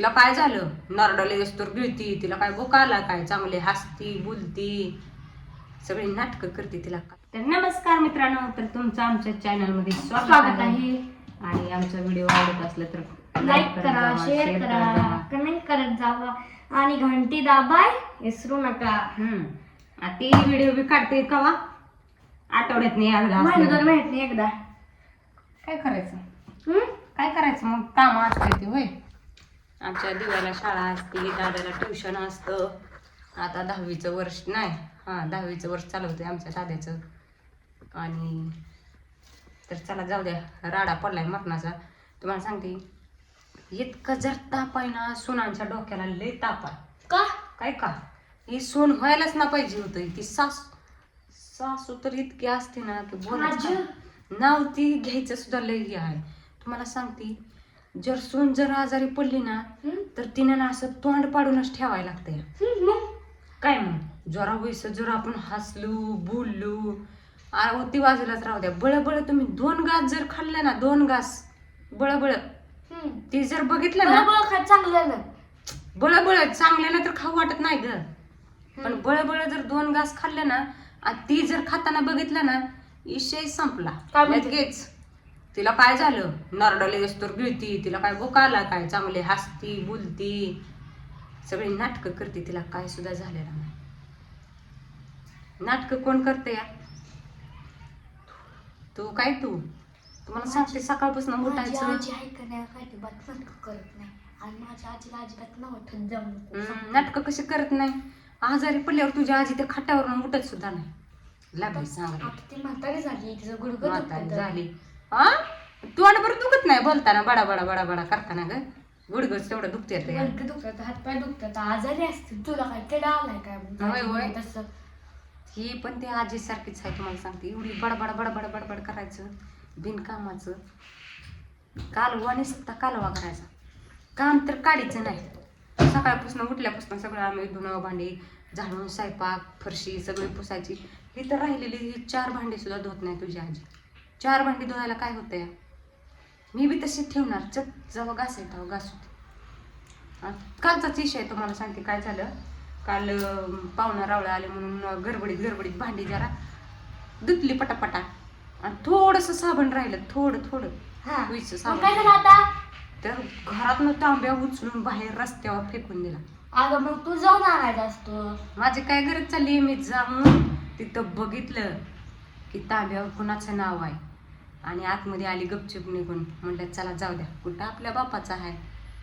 तिला काय झालं? नरडले असतो गिळती, तिला काय भूक आला काय? चांगले हसती बोलती, सगळी नाटकं करते तिला. तर नमस्कार मित्रांनो, तर तुमचं आमच्या चॅनल मध्ये स्वागत आहे. आणि आमचा व्हिडिओ आवडत असला तर लाईक करा, शेअर करा, कमेंट करत जावा आणि घंटी दाबाय विसरू नका. ती व्हिडिओ बी काढते कवा? आठवड्यात नाही एकदा, महिन्यात नाही एकदा. काय करायचं? काय करायचं मग? काम असते ते होय. आमच्या दिव्याला शाळा असते, दादाला ट्युशन असतं. आता 10वीचं वर्ष नाही, 10वीचं वर्ष चालू होते आमच्या दाद्याचं. आणि तर चला जाऊ द्या, राडा पडलाय मटणाचा. तुम्हाला सांगते, इतकं जर ताप आहे ना, सुनांच्या डोक्याला लय ताप आहे. का काय का? ही सून व्हायलाच ना पाहिजे होतं. ती सासू तर इतकी असते ना की बोलायचं नाव ती घ्यायचं सुद्धा लय हे आहे. तुम्हाला सांगते, जर सून जर आजारी पडली ना तर तिने ना असं तोंड पाडूनच ठेवायला लागतंय. काय मग जरा वैस जर आपण हसलो बोललो, ती बाजूलाच राहू द्या. बळबळ तुम्ही 2 घास जर खाल्ले ना, 2 घास बळबळ, ती जर बघितलं ना चांगलं, बळबळ चांगल्याला तर खाऊ वाटत नाही ग, पण बळबळ जर 2 घास खाल्ले ना आणि ती जर खाताना बघितलं ना, विषय संपला. लगेच तिला काय झालं? नरडले असतो गिळती, तिला काय भूक आला काय? चांगले हसती बोलती, सगळी नाटकं करते. तिला काय सुद्धा झालेलं नाही. नाटकं कोण करते या? तू तुम्हाला सांगते, सकाळपासून उठायचं. नाटकं कशी करत नाही? आजारी पडल्यावर तुझ्या आजी त्या खाटावरून उठत सुद्धा नाही. लागली सांगा म्हातारी झाली, झाली. तोंड बरं दुखत नाही बोलताना, बडा बडा बडा बडा करताना ग, गुडगच तेवढं दुखते. दुखतात, हातपाय दुखतात, आजारी असते. तुला काय तेडा आलाय काय? तसं ही पण ती आजी सारखीच आहे. तुम्हाला सांगते, एवढी बडबड बडबड बडबड करायचं बिनकामाचं. कालवा नुसता कालवा करायचा, काम तर काढायचं नाही. सकाळपासून उठल्यापासून सगळं आम्ही धुणं भांडी झाडून स्वयंपाक फरशी सगळी पुसायची. ही तर राहिलेली ही 4 भांडी सुद्धा धुत नाही तुझी आजी. 4 भांडी धुवायला काय होतंय? मी बी तशी ठेवणार, जेव्हा घास येतो घास होते. कालचाच विषय तुम्हाला सांगते. काय झालं काल? पाहुणा रावळा आले म्हणून गडबडीत भांडी जरा धुतली पटापटा, आणि थोडंसं साबण राहिलं, थोडं आता तर घरातनं तांब्या उचलून बाहेर रस्त्यावर फेकून दिला. अगं मग तू जाऊन आणायचं असतो. माझी काय गरज चालली? मी जाऊन तिथं बघितलं की तांब्यावर कुणाचं नाव आहे, आणि आतमध्ये आली गपचूप निघून. म्हटलं चला जाऊ द्या, कुठं आपल्या बापाचा आहे,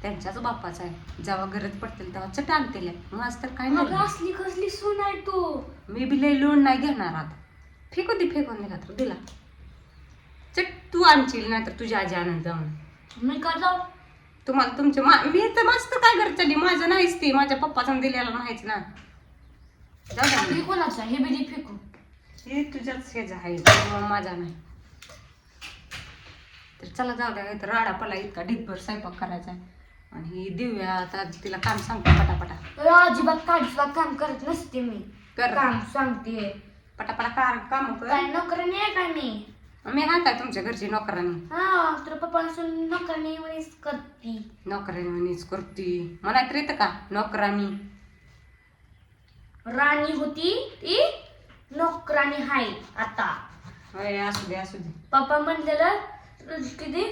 त्यांच्याच बापाचा आहे. जेव्हा गरज पडतील तेव्हा चट आणते. माझ तर काय नाही. असली कसली सून आहे तू? मी बी लय लोण नाही घेणार. आता फेकून दिला तर दिला. चट तू आणशील नाही तर तुझी आजी आनंद जाऊन. मी का जाऊ? तुम्हाला तुमचे मी तर मस्त काय गरज चालली? माझं नाहीच, ती माझ्या पप्पाचं दिलेला नाहीच ना. जाऊ द्या. कोणाचा हे बिजी फेकू? हे तुझ्याच हेच आहे, माझा नाही. तर चला जाऊ द्या. तर राडा पडला इतका ढीकभर स्वयंपाक करायचा आहे. आणि ही दिव्या आता तिला काम सांगते पटापटा. अजिबात काम करत नसते मी. काम सांगते पटापटा काम कर. काय नोकरानी आहे काय मी हा काय तुमच्या घरची नोकरानी? तर पप्पापासून नोकरानी करती. नोकरानीच करती मला तर येतं का? नोकरानी राणी होती ती नोकरानी हाय आता. असू दे. पप्पा म्हणलेलं किती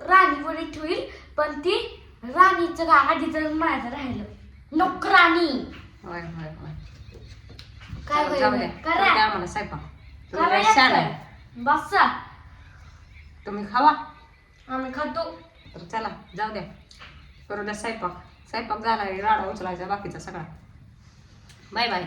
राणी वडी ठेवील, पण ती राणीचं का आधीच माझं राहिलं नोकरानी. होय काय करा आम्हाला स्वयंपाक. बसा तुम्ही खावा, आम्ही खातो. तर चला जाऊ द्या, करू द्या स्वयंपाक झाला. राडा उचलायचा बाकीचा सगळा. Bye bye.